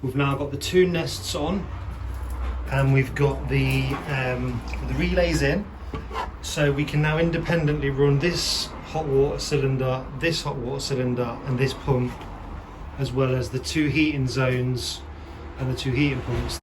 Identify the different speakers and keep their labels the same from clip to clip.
Speaker 1: We've now got the two nests on, and we've got the relays in, so we can now independently run this hot water cylinder, and this pump, as well as the two heating zones and the two heating pumps.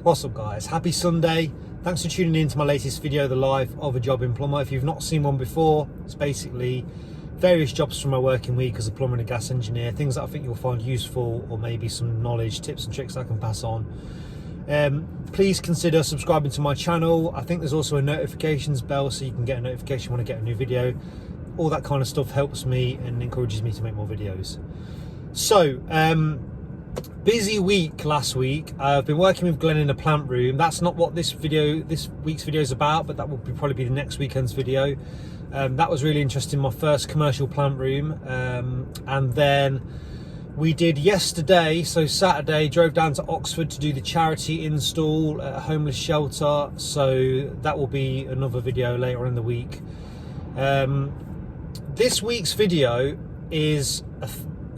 Speaker 1: What's up guys, happy Sunday. Thanks for tuning in to my latest video, The Life of a Jobbing Plumber. If you've not seen one before, it's basically various jobs from my working week as a plumber and a gas engineer, things that I think you'll find useful, or maybe some knowledge, tips and tricks I can pass on. Please consider subscribing to my channel. I think there's also a notifications bell so you can get a notification when I get a new video. All that kind of stuff helps me and encourages me to make more videos. So, busy week last week. I've been working with Glenn in the plant room. That's not what this week's video is about, but that will probably be the next weekend's video. That was really interesting, my first commercial plant room. And then we did yesterday, so Saturday, drove down to Oxford to do the charity install at a homeless shelter. So that will be another video later on in the week. This week's video is a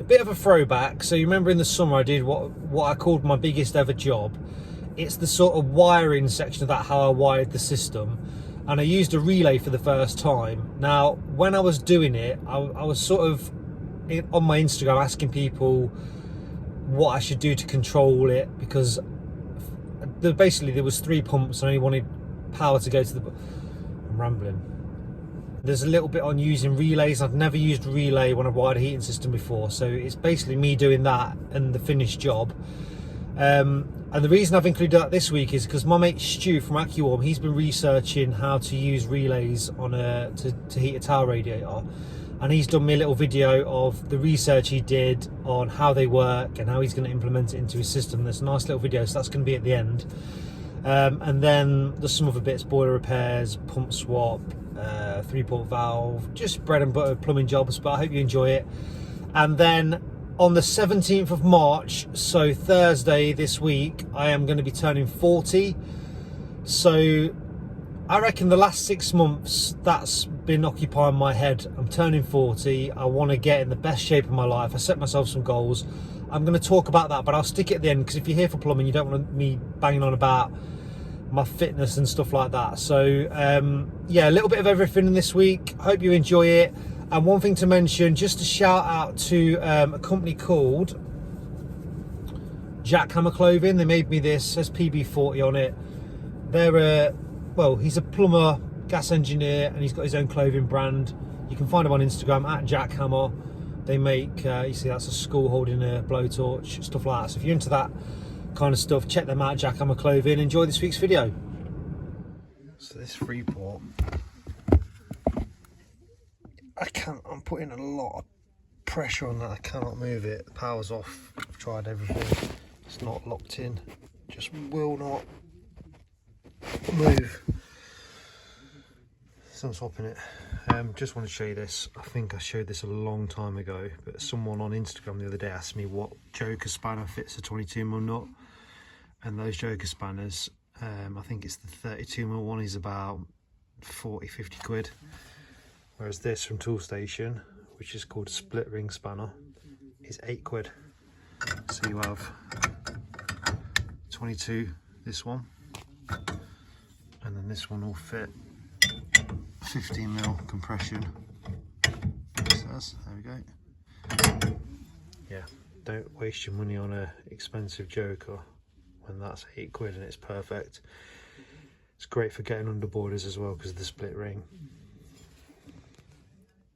Speaker 1: bit of a throwback. So you remember in the summer I did what I called my biggest ever job. It's the sort of wiring section of that, how I wired the system, and I used a relay for the first time. Now when I was doing it, I was sort of on my Instagram asking people what I should do to control it, because basically there was 3 pumps and I only wanted power to go to the... I'm rambling. There's a little bit on using relays. I've never used relay when I've wired a heating system before, so it's basically me doing that and the finished job. And the reason I've included that this week is because my mate Stu from AccuWarm, he's been researching how to use relays on to heat a towel radiator, and he's done me a little video of the research he did on how they work and how he's going to implement it into his system. There's a nice little video, so that's going to be at the end. And then there's some other bits, boiler repairs, pump swap, 3-port valve, just bread and butter plumbing jobs, but I hope you enjoy it. And then on the 17th of March, so Thursday this week, I am going to be turning 40. So I reckon the last 6 months that's been occupying my head. I'm turning 40. I want to get in the best shape of my life. I set myself some goals. I'm going to talk about that, but I'll stick it at the end, because if you're here for plumbing, you don't want me banging on about my fitness and stuff like that. So yeah, a little bit of everything in this week. Hope you enjoy it. And one thing to mention, just a shout out to a company called Jackhammer Clothing. They made me this, says PB40 on it. They're well, he's a plumber, gas engineer, and he's got his own clothing brand. You can find him on Instagram at Jackhammer. They make you see that's a school holding a blowtorch, stuff like that. So if you're into that kind of stuff, check them out, Jackhammer Clothing. Enjoy this week's video. So this 3-port, I'm putting a lot of pressure on that. I cannot move it. The power's off. I've tried everything. It's not locked in. Just will not move. So I'm swapping it. Just want to show you this. I think I showed this a long time ago, but someone on Instagram the other day asked me what Joker spanner fits a 22mm nut, and those Joker spanners, I think it's the 32mm one, is about 40-50 quid, whereas this from Toolstation, which is called a split ring spanner, is 8 quid. So you have 22, this one, and then this one will fit 15mm compression. It says, there we go. Yeah, don't waste your money on a expensive Joker when that's 8 quid and it's perfect. It's great for getting under borders as well because of the split ring.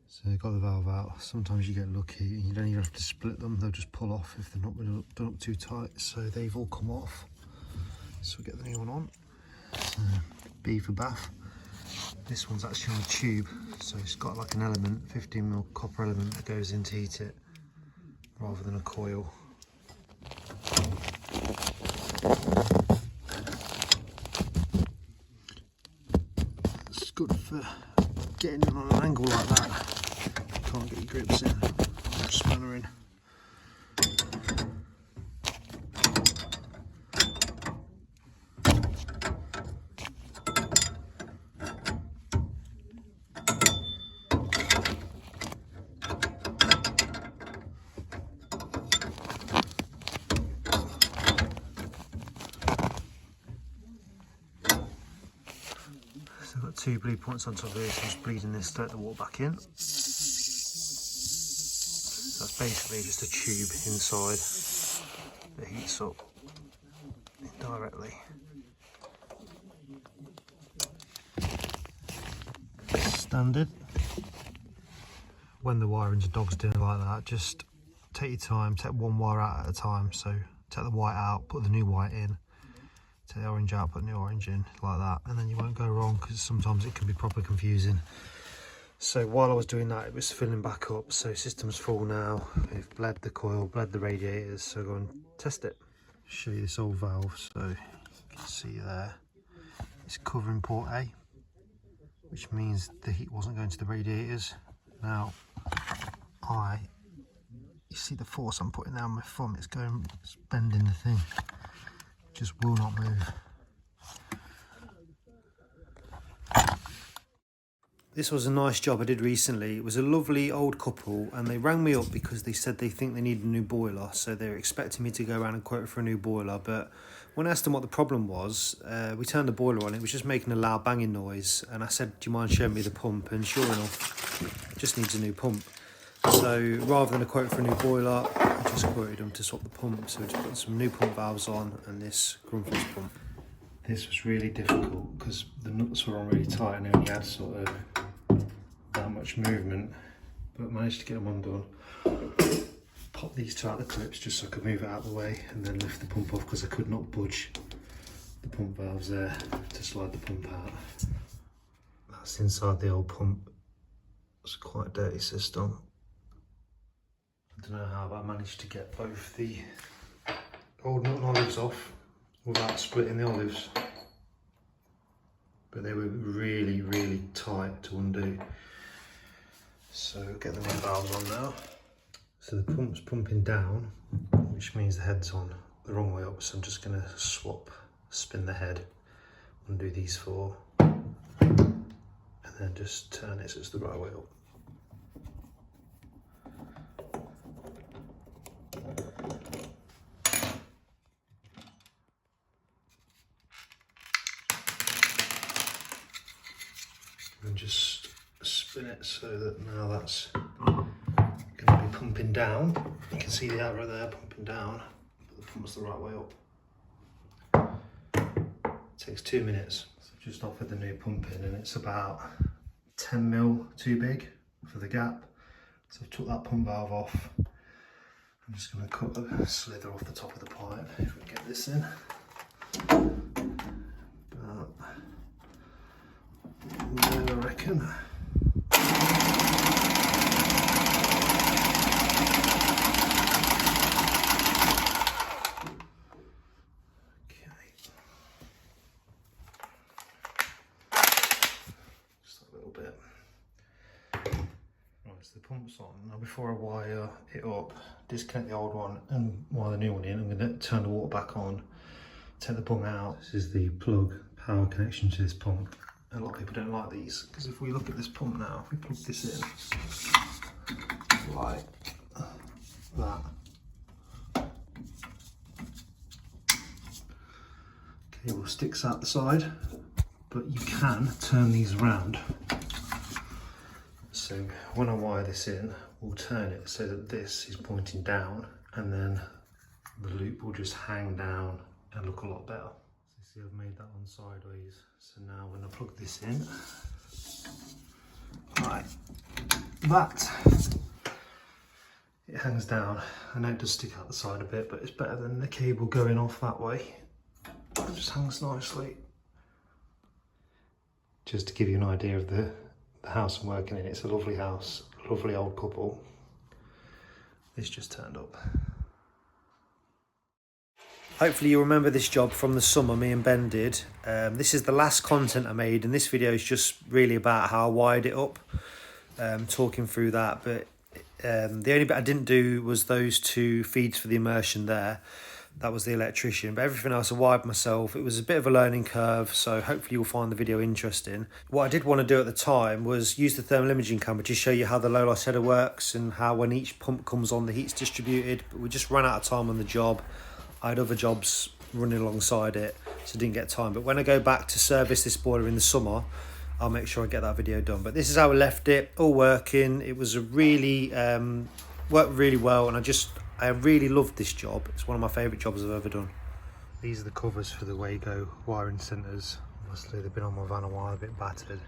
Speaker 1: So got the valve out. Sometimes you get lucky and you don't even have to split them, they'll just pull off if they're not done up too tight. So they've all come off. So we'll get the new one on. So, B for bath. This one's actually on a tube, so it's got like an element, 15mm copper element that goes in to heat it, rather than a coil. good for getting in on an angle like that. Can't get your grips in, spanner in. So I've got 2 bleed points on top of this. I'm just bleeding this to let the water back in. So that's basically just a tube inside that heats up indirectly. Standard. When the wiring's a dog's dinner like that, just take your time, take one wire out at a time. So take the white out, put the new white in. Take the orange out, put new orange in, like that, and then you won't go wrong, because sometimes it can be proper confusing. So while I was doing that, it was filling back up. So system's full now. We've bled the coil, bled the radiators, so go and test it. Show you this old valve. So you can see there, it's covering port A, which means the heat wasn't going to the radiators. Now, you see the force I'm putting down my thumb, it's bending the thing. Just will not move. This was a nice job I did recently. It was a lovely old couple, and they rang me up because they said they think they need a new boiler, so they're expecting me to go around and quote for a new boiler. But when I asked them what the problem was, we turned the boiler on. It was just making a loud banging noise, and I said, do you mind showing me the pump? And sure enough, it just needs a new pump. So rather than a quote for a new boiler, I just quoted them to swap the pump. So we just put some new pump valves on and this Grumflex pump. This was really difficult because the nuts were on really tight and only had sort of that much movement, but managed to get them undone. Pop these 2 out the clips just so I could move it out of the way, and then lift the pump off because I could not budge the pump valves there to slide the pump out. That's inside the old pump. It's quite a dirty system. I don't know how, but I managed to get both the old nut and olives off without splitting the olives. But they were really, really tight to undo. So get the new valves on now. So the pump's pumping down, which means the head's on the wrong way up. So I'm just going to spin the head, undo these 4, and then just turn it so it's the right way up. And just spin it so that now that's going to be pumping down. You can see the arrow there pumping down, but the pump's the right way up. It takes 2 minutes. So I've just offered the new pump in, and it's about 10 mil too big for the gap. So I've took that pump valve off. I'm just going to cut a slither off the top of the pipe if we get this in. About there, I reckon. Okay. Just a little bit. Right, so the pump's on. Now before I wire it up, disconnect the old one and wire the new one in. I'm going to turn the water back on, take the pump out. This is the plug power connection to this pump. A lot of people don't like these, because if we look at this pump now, if we plug this in like that, cable sticks out the side, but you can turn these around. So when I wire this in, we'll turn it so that this is pointing down, and then the loop will just hang down and look a lot better. See, I've made that one sideways. So now when I plug this in, right, it hangs down. I know it does stick out the side a bit, but it's better than the cable going off that way. It just hangs nicely. Just to give you an idea of the house I'm working in, it's a lovely house, lovely old couple. This just turned up. Hopefully you remember this job from the summer me and Ben did. This is the last content I made, and this video is just really about how I wired it up, talking through that. But the only bit I didn't do was those 2 feeds for the immersion there. That was the electrician, but everything else I wired myself. It was a bit of a learning curve, so hopefully you'll find the video interesting. What I did want to do at the time was use the thermal imaging camera to show you how the low loss header works and how when each pump comes on the heat's distributed, but we just ran out of time on the job. I had other jobs running alongside it, so didn't get time. But when I go back to service this boiler in the summer, I'll make sure I get that video done. But this is how I left it, all working. It was a really, worked really well, and I really loved this job. It's one of my favourite jobs I've ever done. These are the covers for the Wago wiring centres. Obviously they've been on my van a while, a bit battered.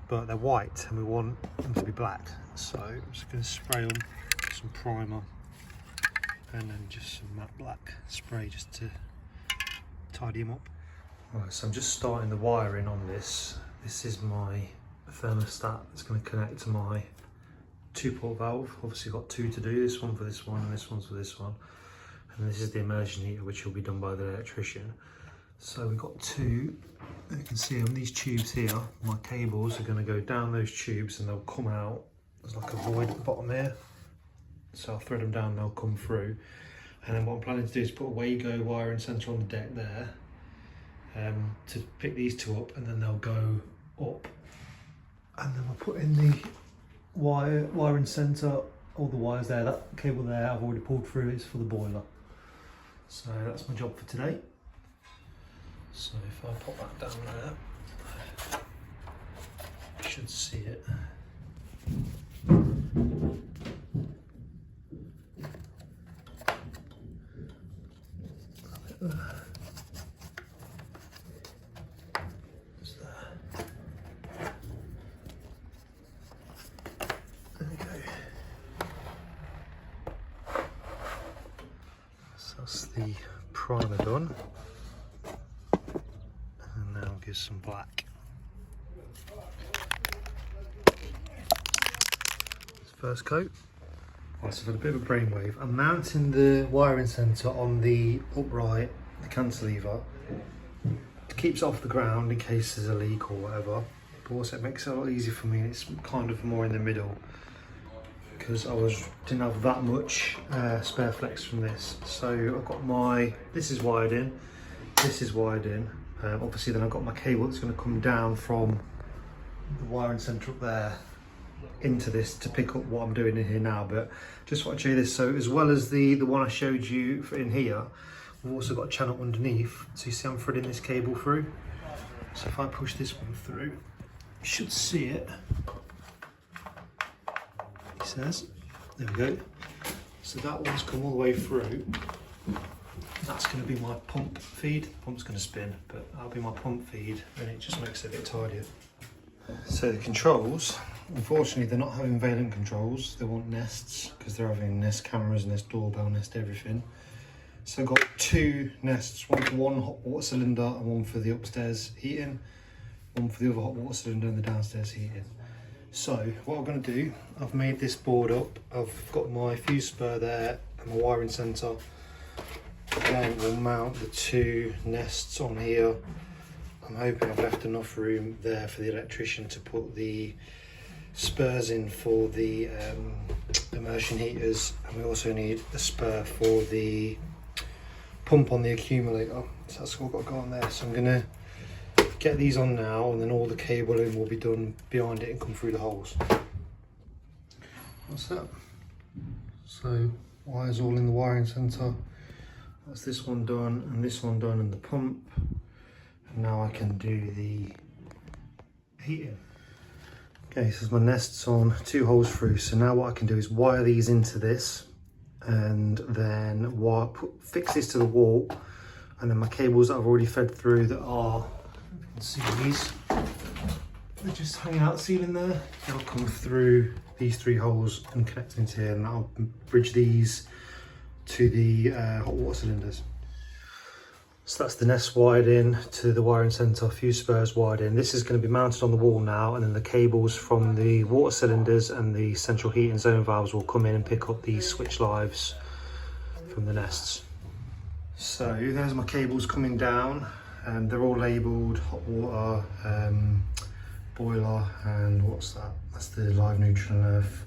Speaker 1: But they're white and we want them to be black. So I'm just going to spray them, some primer, and then just some matte black spray just to tidy them up. Right, so I'm just starting the wiring on this. This is my thermostat that's going to connect to my 2-port valve. Obviously got 2 to do, this one for this one and this one's for this one. And this is the immersion heater, which will be done by the electrician. So we've got 2, and you can see on these tubes here, my cables are going to go down those tubes and they'll come out. There's like a void at the bottom here. So I'll thread them down and they'll come through. And then what I'm planning to do is put a Wago wiring centre on the deck there, to pick these 2 up, and then they'll go up. And then we'll put in the wiring centre, all the wires there. That cable there I've already pulled through, it's for the boiler. So that's my job for today. So if I pop that down there, you should see it. That's the primer done, and now I'll give some black. First coat. Right, so I've had a bit of a brainwave. I'm mounting the wiring centre on the upright, the cantilever. It keeps it off the ground in case there's a leak or whatever, but also it makes it a lot easier for me, and it's kind of more in the middle, because didn't have that much spare flex from this. So I've got this is wired in, this is wired in. Obviously then I've got my cable that's going to come down from the wiring centre up there into this to pick up what I'm doing in here now. But just want to show you this. So as well as the one I showed you in here, we've also got a channel underneath. So you see I'm threading this cable through. So if I push this one through, you should see it. Says, there we go. So that one's come all the way through. That's going to be my pump feed. The pump's going to spin, but that'll be my pump feed, and it just makes it a bit tidier. So the controls, unfortunately they're not having valent controls. They want nests, because they're having Nest cameras, Nest doorbell, Nest everything. So I've got 2 nests, one for one hot water cylinder and one for the upstairs heating, one for the other hot water cylinder and the downstairs heating. So what I'm going to do, I've made this board up. I've got my fuse spur there and my wiring centre. Then we'll mount the 2 nests on here. I'm hoping I've left enough room there for the electrician to put the spurs in for the immersion heaters, and we also need a spur for the pump on the accumulator. So that's all got to go on there. So I'm going to get these on now, and then all the cabling will be done behind it and come through the holes. What's that? So wires all in the wiring centre. That's this one done and this one done, and the pump. And now I can do the heating. Okay, so my nest's on, 2 holes through. So now what I can do is wire these into this, and then fix this to the wall, and then my cables that I've already fed through that are, you can see these, they're just hanging out the ceiling there. They'll come through these 3 holes and connect into here, and I'll bridge these to the hot water cylinders. So that's the nest wired in to the wiring centre, fuse spurs wired in. This is going to be mounted on the wall now, and then the cables from the water cylinders and the central heating zone valves will come in and pick up these switch lives from the nests. So there's my cables coming down, and they're all labelled hot water, boiler, and what's that? That's the live neutral and earth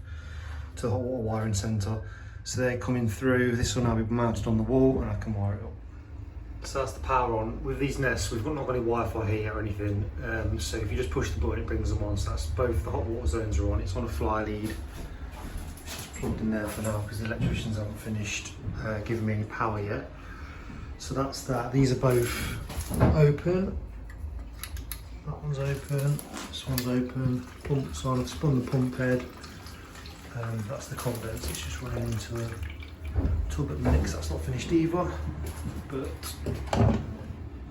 Speaker 1: to the hot water wiring centre. So they're coming through. This will now be mounted on the wall and I can wire it up. So that's the power on. With these Nests, we've not got any Wi-Fi here or anything. So if you just push the button, it brings them on. So that's both the hot water zones are on. It's on a fly lead. It's just plugged in there for now because the electricians haven't finished giving me any power yet. So that's that. These are both open. That one's open. This one's open. Pumps on. I've spun the pump head. That's the condense. It's just running into a tub at the minute because that's not finished either. But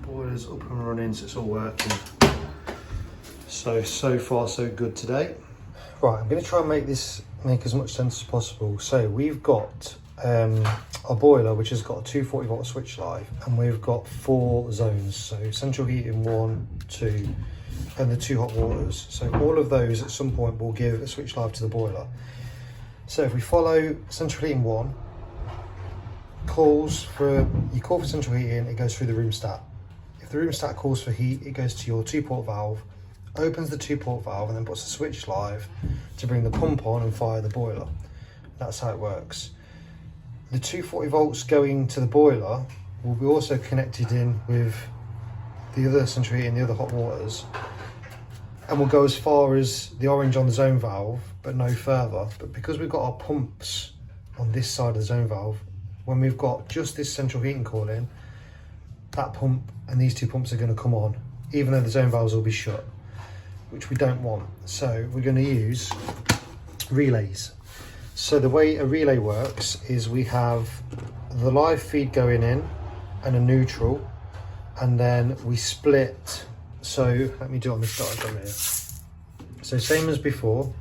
Speaker 1: boiler's up and running, so it's all working. So far so good today. Right, I'm going to try and make as much sense as possible. So we've got a boiler which has got a 240 volt switch live, and we've got 4 zones. So central heating 1, 2, and the 2 hot waters. So all of those at some point will give a switch live to the boiler. So if we follow central heating 1, you call for central heating, it goes through the room stat. If the room stat calls for heat, it goes to your 2-port valve, opens the 2-port valve, and then puts the switch live to bring the pump on and fire the boiler. That's how it works. The 240 volts going to the boiler will be also connected in with the other central heating, the other hot waters, and will go as far as the orange on the zone valve, but no further. But because we've got our pumps on this side of the zone valve, when we've got just this central heating coil in, that pump and these 2 pumps are going to come on, even though the zone valves will be shut, which we don't want. So we're going to use relays. So the way a relay works is we have the live feed going in and a neutral, and then we split. So let me do it on this diagram here. So same as before,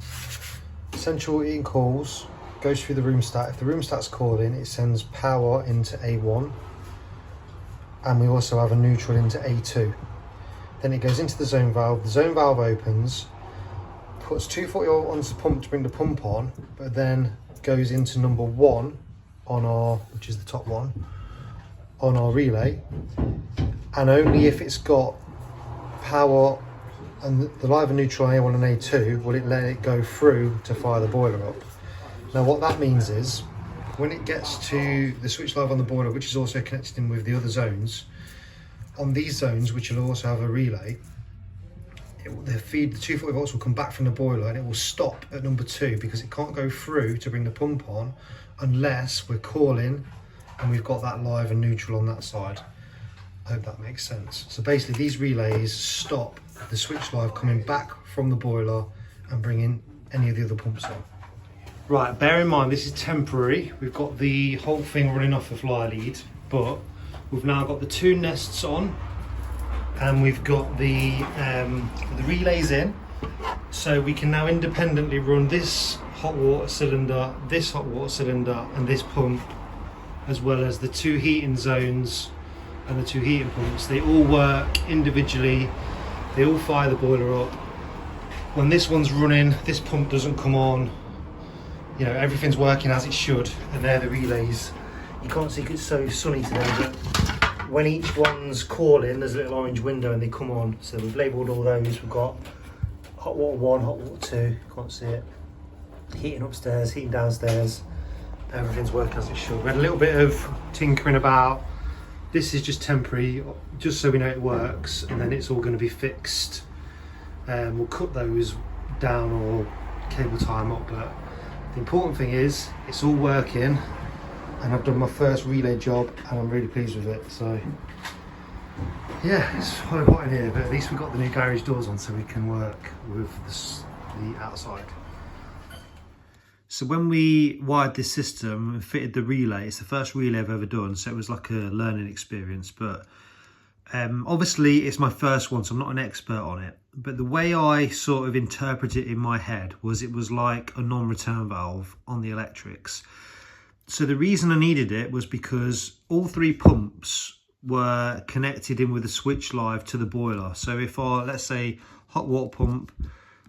Speaker 1: central heating calls, goes through the room stat. If the room stat's calling, it sends power into A1, and we also have a neutral into A2. Then it goes into the zone valve opens, puts 240 volt onto the pump to bring the pump on, but then goes into number 1 on our, which is the top one, on our relay, and only if it's got power and the live and neutral A1 and A2 will it let it go through to fire the boiler up. Now what that means is when it gets to the switch live on the boiler, which is also connected in with the other zones, on these zones, which will also have a relay, the 240 volts will come back from the boiler and it will stop at number 2 because it can't go through to bring the pump on unless we're calling and we've got that live and neutral on that side. I hope that makes sense. So basically these relays stop the switch live coming back from the boiler and bringing any of the other pumps on. Right, bear in mind this is temporary. We've got the whole thing running off the fly lead, but we've now got the 2 Nests on, and we've got the relays in, so we can now independently run this hot water cylinder, and this pump, as well as the 2 heating zones and the 2 heating pumps. They all work individually, they all fire the boiler up. When this one's running, this pump doesn't come on, you know, everything's working as it should, and they're the relays. You can't see because it's so sunny today, but when each one's calling, there's a little orange window and they come on. So we've labelled all those. We've got hot water 1, hot water 2, you can't see it. Heating upstairs, heating downstairs. Everything's working as it should. We had a little bit of tinkering about. This is just temporary, just so we know it works, and then it's all going to be fixed. We'll cut those down or cable tie them up, but the important thing is it's all working, and I've done my first relay job and I'm really pleased with it. So yeah, it's quite hot in here, but at least we've got the new garage doors on so we can work with the outside. So when we wired this system and fitted the relay, it's the first relay I've ever done, so it was like a learning experience. But obviously it's my first one, so I'm not an expert on it. But the way I sort of interpret it in my head was it was like a non-return valve on the electrics. So the reason I needed it was because all 3 pumps were connected in with a switch live to the boiler. So if let's say hot water pump,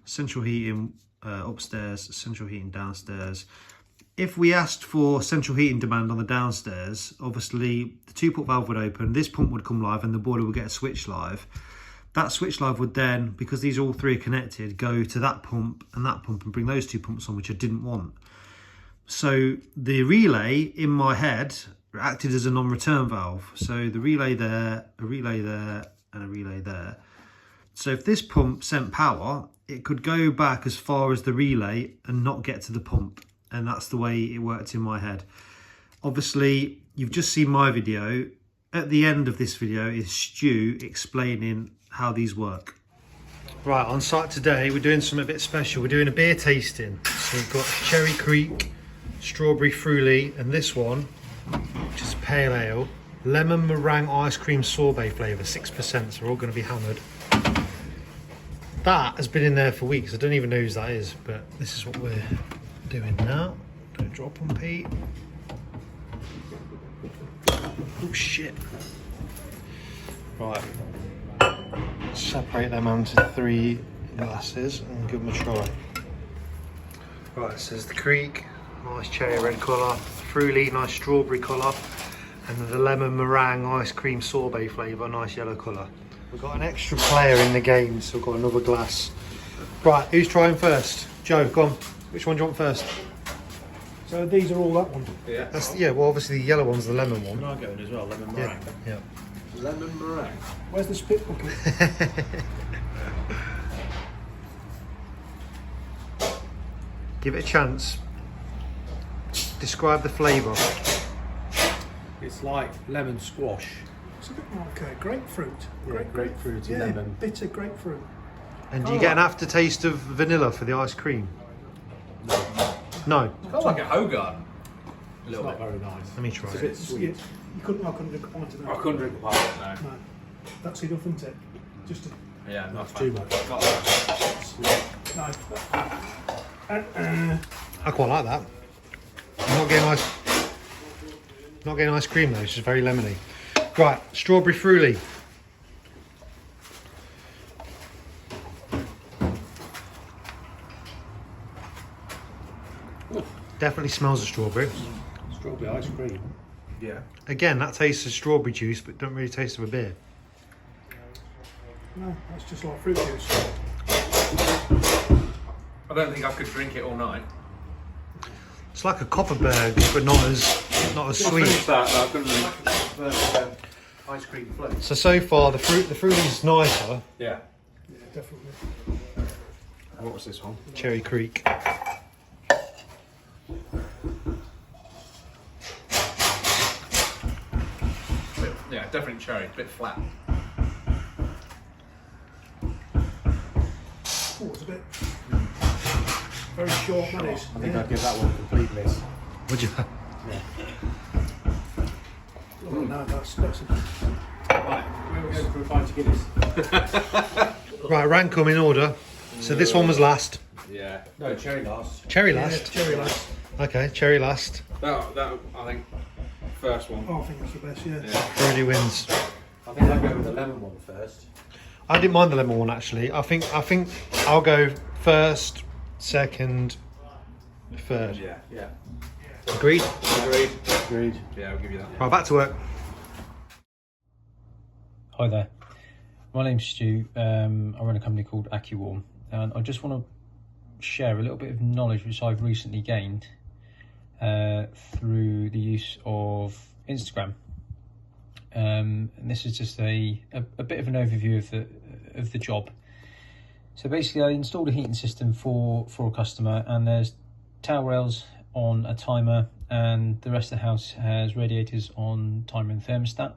Speaker 1: central heating upstairs, central heating downstairs, if we asked for central heating demand on the downstairs, obviously the 2-port valve would open, this pump would come live and the boiler would get a switch live. That switch live would then, because these all three are connected, go to that pump and bring those 2 pumps on, which I didn't want. So the relay in my head acted as a non-return valve. So the relay there, a relay there, and a relay there. So if this pump sent power, it could go back as far as the relay and not get to the pump. And that's the way it worked in my head. Obviously, you've just seen my video. At the end of this video is Stu explaining how these work. Right, on site today, we're doing something a bit special. We're doing a beer tasting. So we've got Cherry Creek, Strawberry Fruity, and this one, which is pale ale, lemon meringue ice cream sorbet flavour, 6%, so we're all going to be hammered. That has been in there for weeks. I don't even know whose that is, but this is what we're doing now. Don't drop them, Pete. Oh shit. Right. Separate them onto 3 glasses and give them a try. Right, so there's the Creek, nice cherry red colour, Fruity, nice strawberry colour, and then the lemon meringue ice cream sorbet flavour, nice yellow colour. We've got an extra player in the game, so we've got another glass. Right, who's trying first? Joe, go on. Which one do you want first?
Speaker 2: So these are all that one?
Speaker 3: Yeah.
Speaker 1: Yeah, well obviously the yellow one's the lemon one.
Speaker 3: And I go in as well, lemon meringue.
Speaker 1: Yeah.
Speaker 3: Lemon meringue.
Speaker 2: Where's the spit bucket?
Speaker 1: Give it a chance. Describe the flavour.
Speaker 3: It's like lemon squash.
Speaker 2: It's a bit like grapefruit.
Speaker 3: Grapefruit
Speaker 2: Yeah,
Speaker 3: and lemon.
Speaker 2: bitter grapefruit.
Speaker 1: And do you get an aftertaste of vanilla for the ice cream? No.
Speaker 3: It's kind of like a Hogarden. A little bit.
Speaker 2: very nice.
Speaker 1: Let me try
Speaker 3: It's a
Speaker 1: it.
Speaker 3: bit sweet.
Speaker 2: I couldn't drink a pint of that.
Speaker 3: I couldn't drink a pint of that, no.
Speaker 2: No. That's enough, isn't it? Just a,
Speaker 3: Yeah, not
Speaker 2: too
Speaker 3: bad.
Speaker 2: much.
Speaker 3: Got that.
Speaker 2: no.
Speaker 1: I quite like that. I'm not getting ice cream though, it's just very lemony. Right, Strawberry Fruity. Definitely smells of strawberry.
Speaker 3: Strawberry ice cream. Yeah.
Speaker 1: Again, that tastes of strawberry juice, but don't really taste of a beer.
Speaker 2: No, that's just like fruit juice.
Speaker 3: I don't think I could drink it all night.
Speaker 1: It's like a Copperberg, but not as sweet.
Speaker 3: That, I couldn't drink ice cream float.
Speaker 1: So far the fruity's nicer.
Speaker 3: Yeah.
Speaker 2: Yeah, definitely.
Speaker 3: What was this one?
Speaker 1: Cherry Creek.
Speaker 3: Yeah, definitely cherry. Bit flat.
Speaker 2: Oh, it's a bit very short mayonnaise.
Speaker 3: I think I'd give that one a complete miss.
Speaker 1: Would you?
Speaker 2: Oh, no, that's a...
Speaker 3: Right, where are we going for a pint of Guinness?
Speaker 1: Right, rank them in order. So this one was last.
Speaker 3: Yeah. No, cherry last.
Speaker 1: Cherry
Speaker 2: Yeah,
Speaker 1: last.
Speaker 2: cherry last.
Speaker 1: Okay, cherry last.
Speaker 3: That I think, first one.
Speaker 2: Oh, I think that's the best, yeah.
Speaker 3: Yeah.
Speaker 1: Fruity wins.
Speaker 4: I think I'll go with the lemon one first.
Speaker 1: I didn't mind the lemon one actually. I think I'll go first, second, third.
Speaker 3: Yeah.
Speaker 4: Yeah.
Speaker 1: Agreed?
Speaker 4: Agreed.
Speaker 3: Yeah, I'll give you that.
Speaker 1: Right, back to work.
Speaker 5: Hi there, my name's Stu. I run a company called AccuWarm, and I just want to share a little bit of knowledge which I've recently gained through the use of Instagram. And this is just a bit of an overview of the job. So basically, I installed a heating system for a customer, and there's towel rails on a timer, and the rest of the house has radiators on timer and thermostat.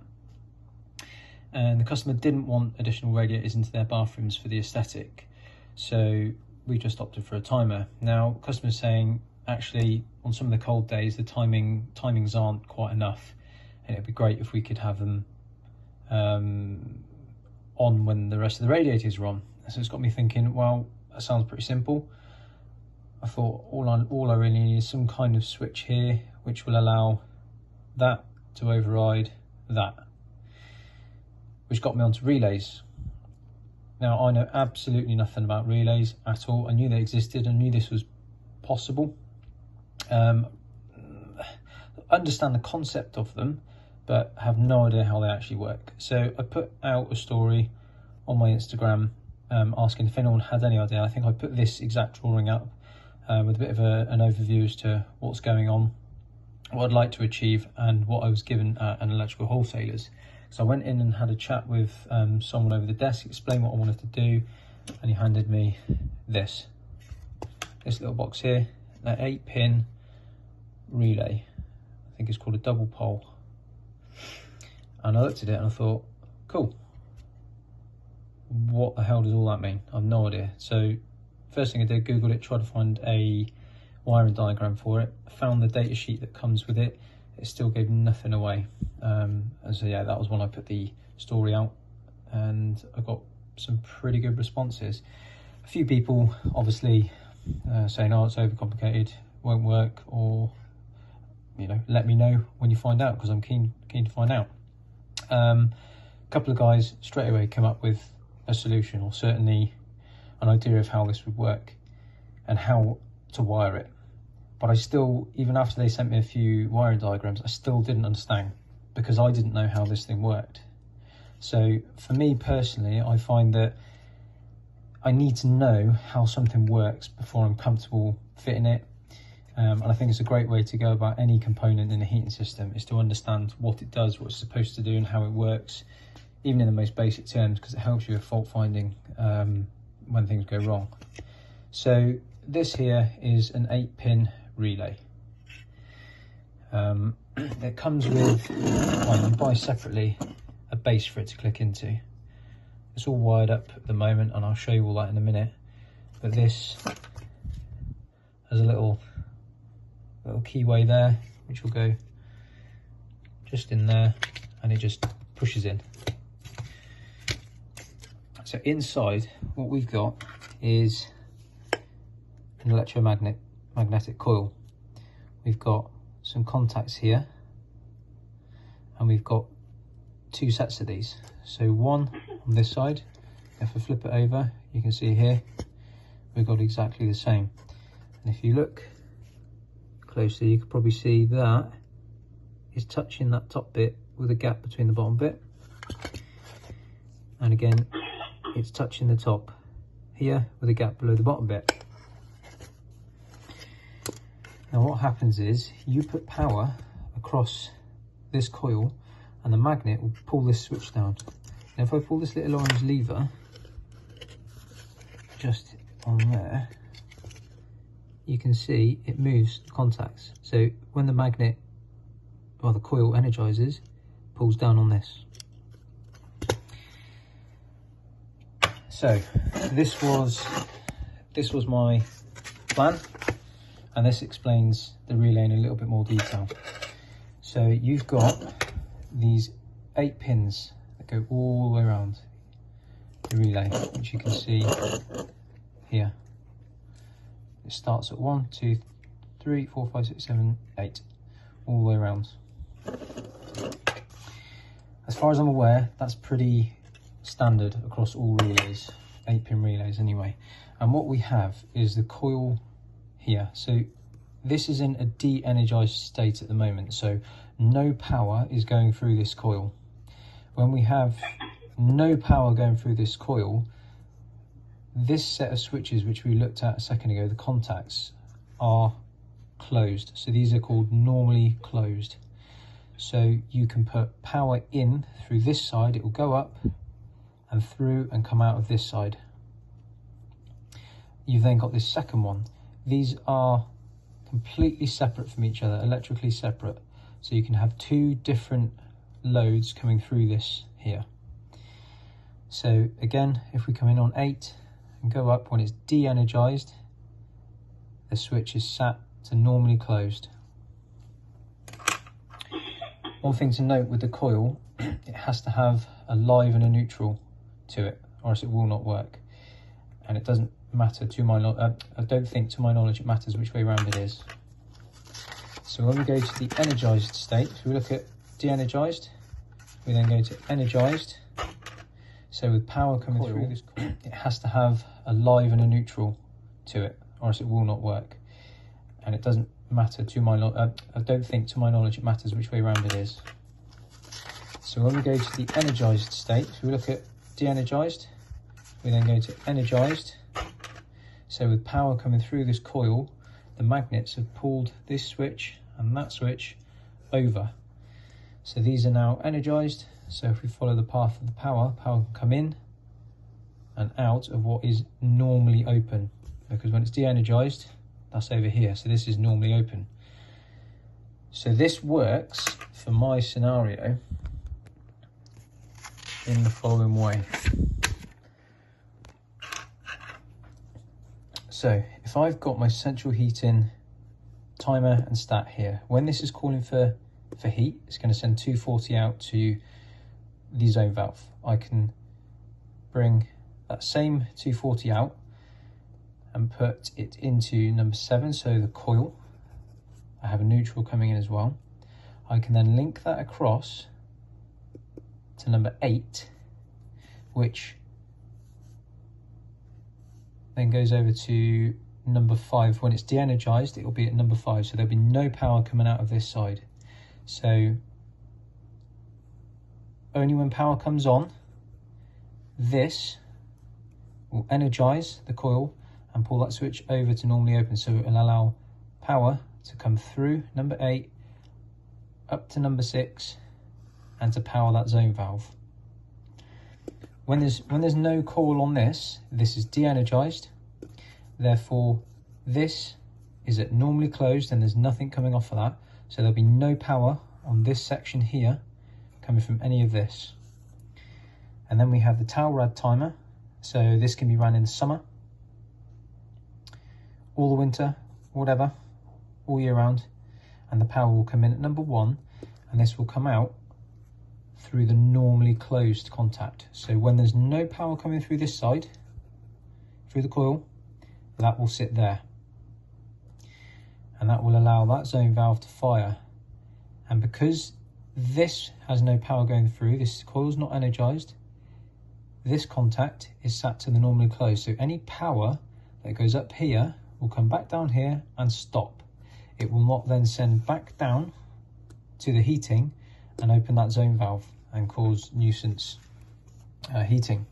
Speaker 5: And the customer didn't want additional radiators into their bathrooms for the aesthetic, so we just opted for a timer. Now, customers saying actually on some of the cold days the timings aren't quite enough, and it'd be great if we could have them on when the rest of the radiators are on. So it's got me thinking, well, that sounds pretty simple. I thought all I really need is some kind of switch here which will allow that to override that, which got me onto relays. Now, I know absolutely nothing about relays at all. I knew they existed, I knew this was possible. understand the concept of them, but have no idea how they actually work. So I put out a story on my Instagram asking if anyone had any idea. I think I put this exact drawing up with a bit of an overview as to what's going on, what I'd like to achieve, and what I was given at an electrical wholesaler's. So I went in and had a chat with someone over the desk, explained what I wanted to do, and he handed me this little box here, an 8-pin relay. I think it's called a double pole. And I looked at it and I thought, cool. What the hell does all that mean? I've no idea. So first thing I did, Googled it, tried to find a wiring diagram for it. I found the data sheet that comes with it. It still gave nothing away. And so yeah, that was when I put the story out, and I got some pretty good responses. A few people obviously saying, oh, it's overcomplicated, won't work, or, you know, let me know when you find out, because I'm keen to find out. A couple of guys straight away came up with a solution, or certainly an idea of how this would work and how to wire it. But I still, even after they sent me a few wiring diagrams, I still didn't understand, because I didn't know how this thing worked. So for me personally, I find that I need to know how something works before I'm comfortable fitting it. And I think it's a great way to go about any component in a heating system, is to understand what it does, what it's supposed to do, and how it works, even in the most basic terms, because it helps you with fault finding when things go wrong. So this here is an 8-pin relay. It comes with, well, you buy separately a base for it to click into. It's all wired up at the moment, and I'll show you all that in a minute. But this has a little keyway there, which will go just in there, and it just pushes in. So inside, what we've got is an magnetic coil. We've got some contacts here, and we've got 2 sets of these. So one on this side. If I flip it over, you can see here we've got exactly the same. And if you look closely, you can probably see that is touching that top bit with a gap between the bottom bit, and again it's touching the top here with a gap below the bottom bit. Now what happens is you put power across this coil, and the magnet will pull this switch down. Now if I pull this little orange lever just on there, you can see it moves the contacts. So when the magnet, or the coil, energizes, pulls down on this. So this was my plan, and this explains the relay in a little bit more detail. So you've got these 8 pins that go all the way around the relay, which you can see here. It starts at 1, 2, 3, 4, 5, 6, 7, 8, all the way around. As far as I'm aware, that's pretty standard across all relays, 8-pin relays anyway. And what we have is the coil here. So this is in a de-energized state at the moment, so no power is going through this coil. When we have no power going through this coil, this set of switches which we looked at a second ago, the contacts, are closed. So these are called normally closed. So you can put power in through this side, it will go up and through and come out of this side. You've then got this second one. These are completely separate from each other, electrically separate. So you can have 2 different loads coming through this here. So again, if we come in on 8 and go up, when it's de-energized, the switch is set to normally closed. One thing to note with the coil, it has to have a live and a neutral to it, or else it will not work. And it doesn't matter to my I don't think to my knowledge it matters which way around it is. So when we go to the energized state, if we look at de-energized, we then go to energized. So with power coming through this coil, it has to have a live and a neutral to it, or else it will not work. And it doesn't matter to my I don't think to my knowledge it matters which way around it is. So when we go to the energized state, so we look at de-energized, we then go to energized. So with power coming through this coil, the magnets have pulled this switch and that switch over. So these are now energized. So if we follow the path of the power can come in and out of what is normally open, because when it's de-energized, that's over here. So this is normally open. So this works for my scenario in the following way. So if I've got my central heating timer and stat here, when this is calling for heat, it's going to send 240 out to the zone valve. I can bring that same 240 out and put it into number 7, so the coil. I have a neutral coming in as well. I can then link that across to number 8, which then goes over to number 5. When it's de-energized, it will be at number 5, so there'll be no power coming out of this side. So only when power comes on, this will energize the coil and pull that switch over to normally open, so it will allow power to come through number 8 up to number 6 and to power that zone valve. When there's no coil on this is de-energized, therefore this is at normally closed and there's nothing coming off of that, so there'll be no power on this section here coming from any of this. And then we have the towel rad timer, so this can be run in the summer, all the winter, whatever, all year round, and the power will come in at number 1 and this will come out through the normally closed contact. So when there's no power coming through this side, through the coil, that will sit there. And that will allow that zone valve to fire. And because this has no power going through, this coil's not energized, this contact is set to the normally closed. So any power that goes up here will come back down here and stop. It will not then send back down to the heating and open that zone valve and cause nuisance heating.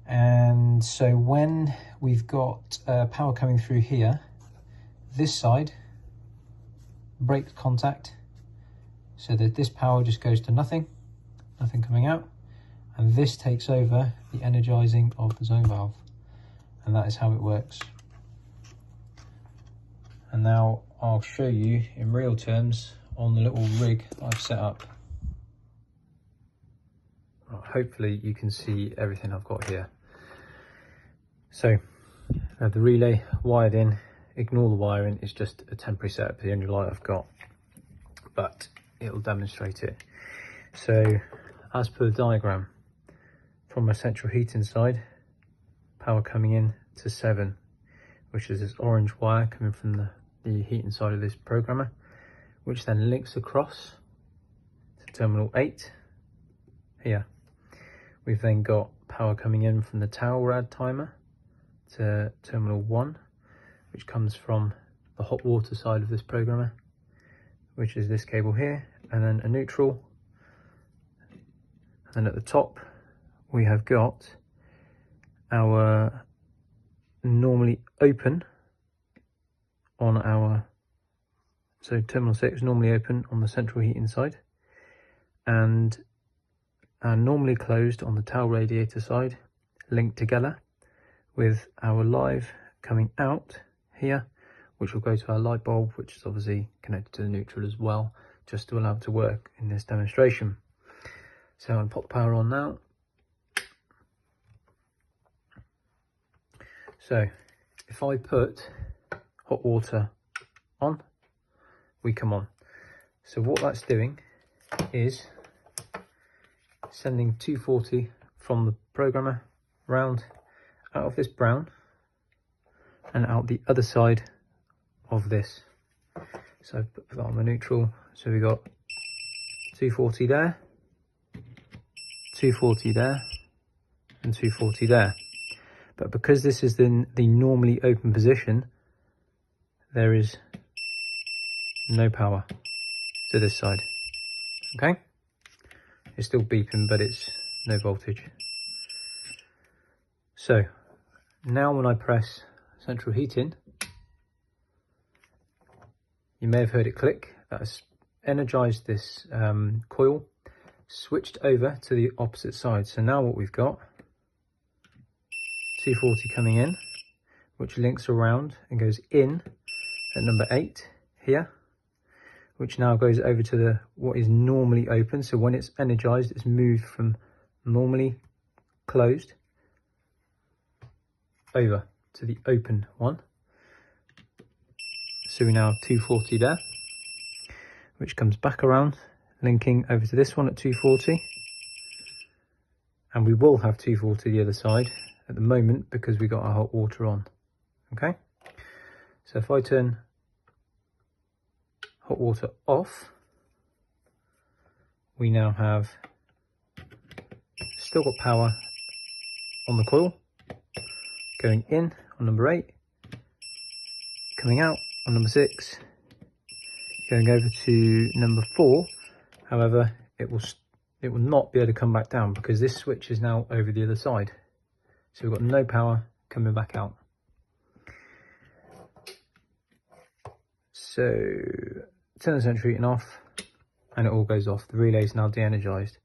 Speaker 5: And so when we've got power coming through here, this side breaks contact so that this power just goes to nothing coming out, and this takes over the energizing of the zone valve, and that is how it works. And now I'll show you in real terms on the little rig that I've set up. Hopefully you can see everything I've got here. So I have the relay wired in. Ignore the wiring, it's just a temporary setup, the only light I've got, but it'll demonstrate it. So as per the diagram, from my central heating side, power coming in to 7, which is this orange wire coming from the heating side of this programmer, which then links across to terminal 8 here. We've then got power coming in from the towel rad timer to terminal 1, which comes from the hot water side of this programmer, which is this cable here, and then a neutral. And at the top we have got our normally open on our, so terminal 6 normally open on the central heating side, and our normally closed on the towel radiator side, linked together with our live coming out here, which will go to our light bulb, which is obviously connected to the neutral as well, just to allow it to work in this demonstration. So I'll pop the power on now. So if I put hot water on, we come on. So what that's doing is sending 240 from the programmer round out of this brown and out the other side of this. So I put that on the neutral, so we got 240 there, 240 there, and 240 there. But because this is the normally open position, there is no power to this side. Okay, it's still beeping, but it's no voltage. So now when I press central heating, you may have heard it click. That has energized this coil, switched over to the opposite side. So now what we've got, 240 coming in, which links around and goes in at number 8 here, which now goes over to the what is normally open. So when it's energized, it's moved from normally closed over to the open one. So we now have 240 there, which comes back around, linking over to this one at 240. And we will have 240 the other side at the moment because we got our hot water on. Okay, so if I turn hot water off, we now have still got power on the coil, going in on number 8, coming out on number 6, going over to number 4. However, it will not be able to come back down because this switch is now over the other side. So we've got no power coming back out. So turn the central heating off and it all goes off. The relay is now de-energized.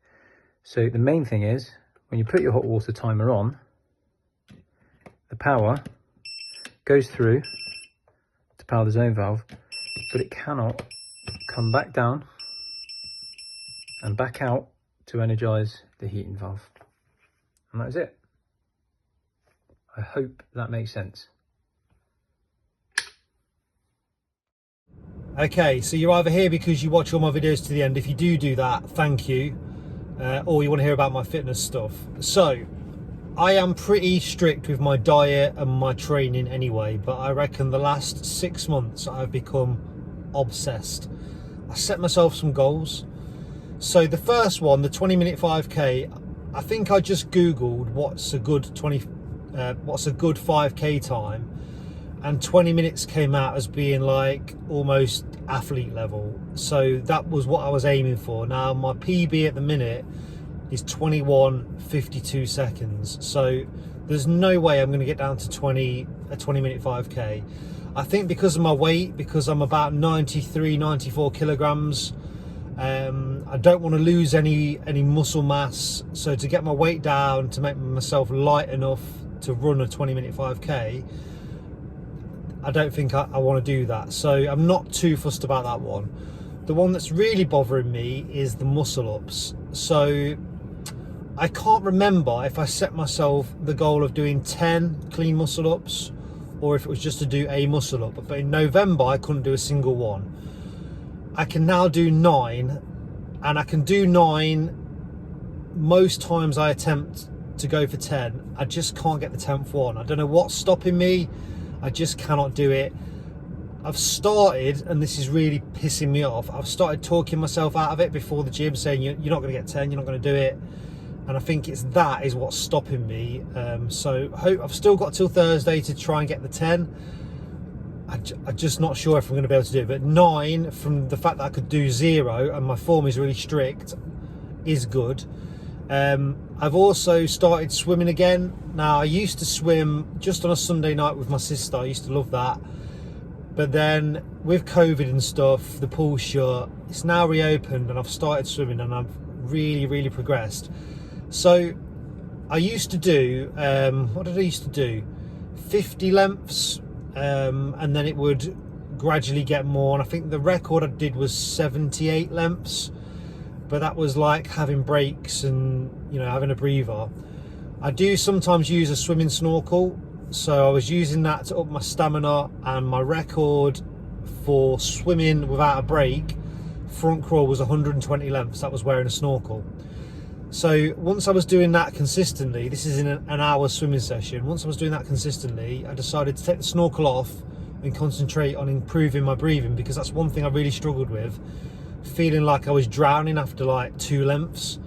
Speaker 5: So the main thing is when you put your hot water timer on, the power goes through to power the zone valve, but it cannot come back down and back out to energize the heating valve. And that is it. I hope that makes sense.
Speaker 1: Okay, so you're either here because you watch all my videos to the end. If you do that, thank you. Or you want to hear about my fitness stuff. So, I am pretty strict with my diet and my training anyway, but I reckon the last 6 months I've become obsessed. I set myself some goals. So the first one, the 20-minute 5K, I think I just Googled what's a good 5K time, and 20 minutes came out as being like almost athlete level. So that was what I was aiming for. Now my PB at the minute is 21:52 seconds. So there's no way I'm going to get down to a 20-minute 5K. I think because of my weight, because I'm about 94 kilograms, I don't want to lose any muscle mass. So to get my weight down, to make myself light enough to run a 20-minute 5K, I don't think I want to do that. So I'm not too fussed about that one. The one that's really bothering me is the muscle ups. So I can't remember if I set myself the goal of doing 10 clean muscle ups or if it was just to do a muscle up. But in November I couldn't do a single one. I can now do 9, and I can do 9 most times I attempt to go for 10. I just can't get the 10th one. I don't know what's stopping me. I just cannot do it. I've started, and this is really pissing me off, I've started talking myself out of it before the gym, saying you're not going to get 10, you're not going to do it. And I think that is what's stopping me. So I've still got till Thursday to try and get the 10. I'm just not sure if I'm going to be able to do it. But 9, from the fact that I could do 0 and my form is really strict, is good. I've also started swimming again. Now I used to swim just on a Sunday night with my sister. I used to love that. But then with COVID and stuff, the pool's shut. It's now reopened and I've started swimming and I've really progressed. So I used to do, what did I used to do? 50 lengths, and then it would gradually get more. And I think the record I did was 78 lengths, but that was like having breaks and, you know, having a breather. I do sometimes use a swimming snorkel. So I was using that to up my stamina, and my record for swimming without a break, front crawl, was 120 lengths. That was wearing a snorkel. So once I was doing that consistently, this is in an hour swimming session, once I was doing that consistently, I decided to take the snorkel off and concentrate on improving my breathing, because that's one thing I really struggled with, feeling like I was drowning after like 2 lengths.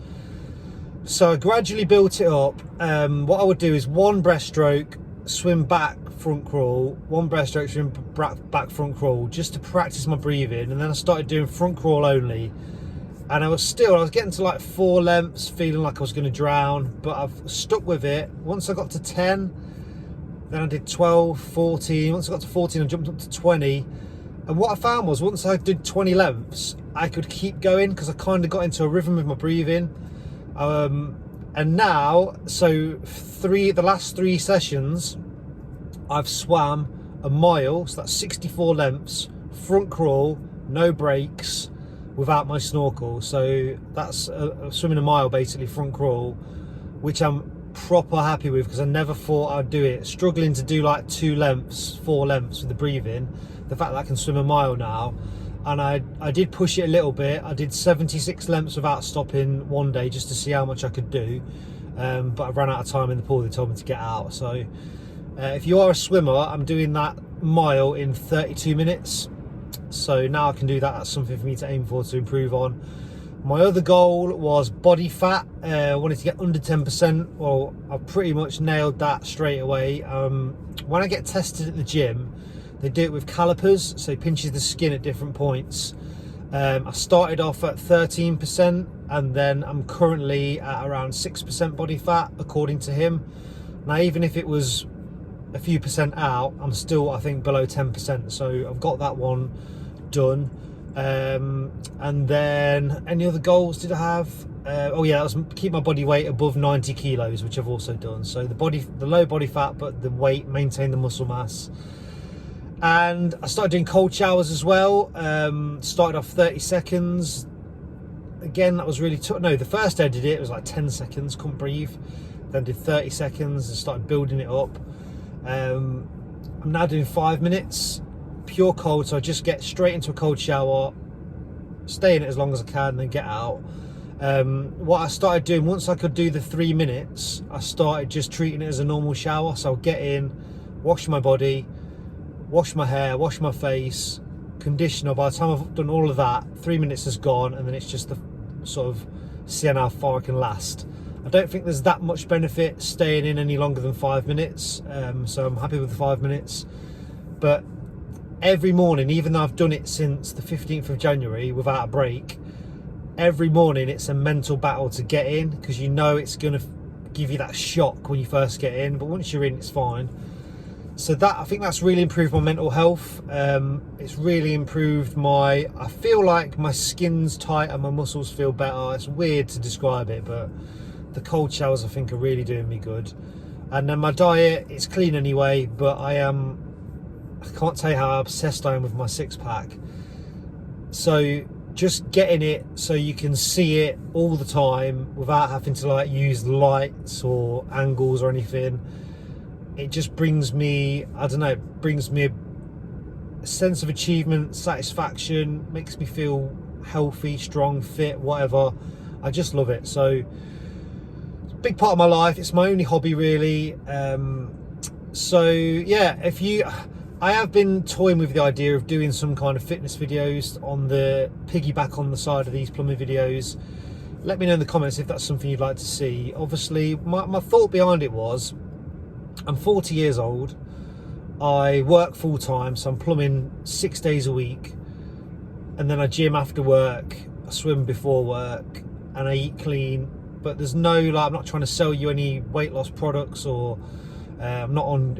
Speaker 1: So I gradually built it up. What I would do is 1 breaststroke, swim back front crawl, 1 breaststroke swim, back front crawl, just to practice my breathing. And then I started doing front crawl only. And I was getting to like 4 lengths, feeling like I was going to drown, but I've stuck with it. Once I got to 10, then I did 12, 14. Once I got to 14, I jumped up to 20. And what I found was once I did 20 lengths, I could keep going because I kind of got into a rhythm with my breathing. And now, so the last 3 sessions, I've swam a mile, so that's 64 lengths, front crawl, no breaks, without my snorkel. So that's swimming a mile basically, front crawl, which I'm proper happy with because I never thought I'd do it. Struggling to do like 2 lengths, 4 lengths with the breathing. The fact that I can swim a mile now, and I did push it a little bit. I did 76 lengths without stopping one day just to see how much I could do, but I ran out of time in the pool. They told me to get out. So if you are a swimmer, I'm doing that mile in 32 minutes. So now I can do that. That's something for me to aim for, to improve on. My other goal was body fat. I wanted to get under 10%. Well, I've pretty much nailed that straight away. When I get tested at the gym, they do it with calipers, so it pinches the skin at different points. I started off at 13%, and then I'm currently at around 6% body fat, according to him. Now, even if it was a few percent out, I'm still, I think, below 10%. So I've got that one done. And then any other goals did I have? Oh yeah, that was keep my body weight above 90 kilos, which I've also done. So the low body fat, but the weight, maintain the muscle mass. And I started doing cold showers as well. Started off 30 seconds. Again, that was really tough. No, the first day I did it was like 10 seconds, couldn't breathe. Then did 30 seconds and started building it up. I'm now doing 5 minutes, pure cold. So I just get straight into a cold shower, stay in it as long as I can, then get out. What I started doing, once I could do the 3 minutes, I started just treating it as a normal shower. So I'll get in, wash my body, wash my hair, wash my face, conditioner. By the time I've done all of that, 3 minutes is gone, and then it's just the sort of seeing how far I can last. I don't think there's that much benefit staying in any longer than 5 minutes, so I'm happy with the 5 minutes. But every morning, even though I've done it since the 15th of January without a break, every morning it's a mental battle to get in, because you know it's going to give you that shock when you first get in, but once you're in, it's fine. So that, I think that's really improved my mental health. It's really improved I feel like my skin's tight and my muscles feel better. It's weird to describe it, but the cold showers I think are really doing me good. And then my diet, it's clean anyway, but I can't tell you how obsessed I am with my 6-pack. So just getting it so you can see it all the time without having to like use lights or angles or anything. It just brings me, I don't know, brings me a sense of achievement, satisfaction, makes me feel healthy, strong, fit, whatever. I just love it. So it's a big part of my life. It's my only hobby really. So yeah, I have been toying with the idea of doing some kind of fitness videos on the piggyback on the side of these plumbing videos. Let me know in the comments if that's something you'd like to see. Obviously, my thought behind it was, I'm 40 years old, I work full time, so I'm plumbing 6 days a week, and then I gym after work, I swim before work, and I eat clean. But there's no, like, I'm not trying to sell you any weight loss products, or I'm not on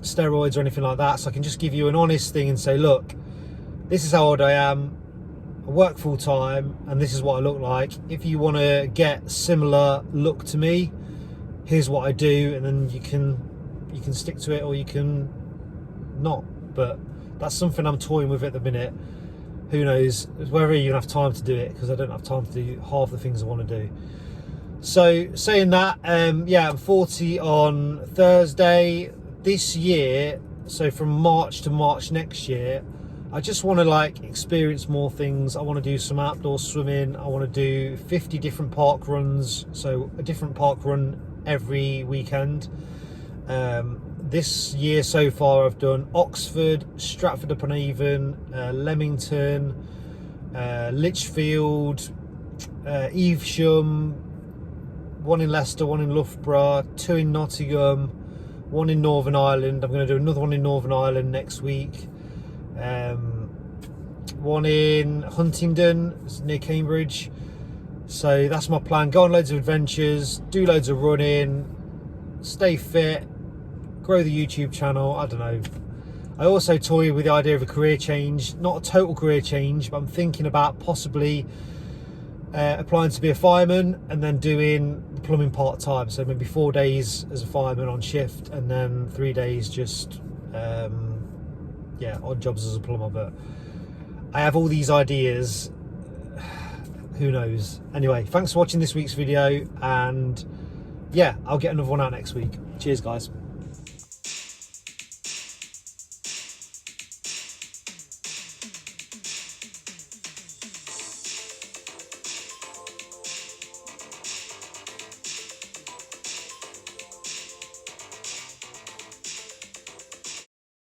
Speaker 1: steroids or anything like that, so I can just give you an honest thing and say, look, this is how old I am, I work full time, and this is what I look like. If you want to get similar look to me, here's what I do, and then you can stick to it or you can not. But that's something I'm toying with at the minute. Who knows whether you have time to do it, because I don't have time to do half the things I want to do. So saying that, yeah, I'm 40 on Thursday this year. So from March to March next year, I just want to like experience more things. I want to do some outdoor swimming. I want to do 50 different park runs, so a different park run every weekend. This year so far I've done Oxford, Stratford-upon-Avon, Leamington, Lichfield, Evesham, one in Leicester, one in Loughborough, 2 in Nottingham, one in Northern Ireland. I'm going to do another one in Northern Ireland next week. One in Huntingdon, it's near Cambridge. So that's my plan. Go on loads of adventures, do loads of running, stay fit, grow the YouTube channel. I don't know. I also toy with the idea of a career change, not a total career change, but I'm thinking about possibly applying to be a fireman and then doing the plumbing part-time. So maybe 4 days as a fireman on shift and then 3 days just odd jobs as a plumber. But I have all these ideas, who knows. Anyway, thanks for watching this week's video, and yeah, I'll get another one out next week. Cheers guys.